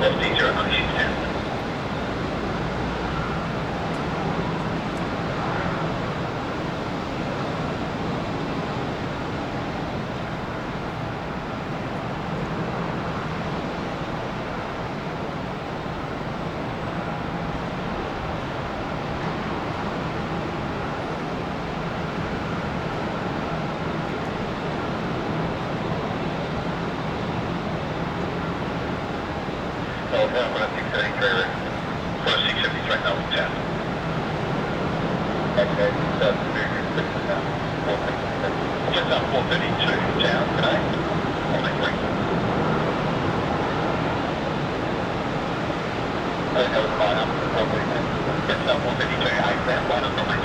Velocity 0, conditions 10. November 673, for 673, now 10. Okay, so just up 432 down today, 43. I think that was fine up to 432. Just up 432, 8 down, 1 of 9.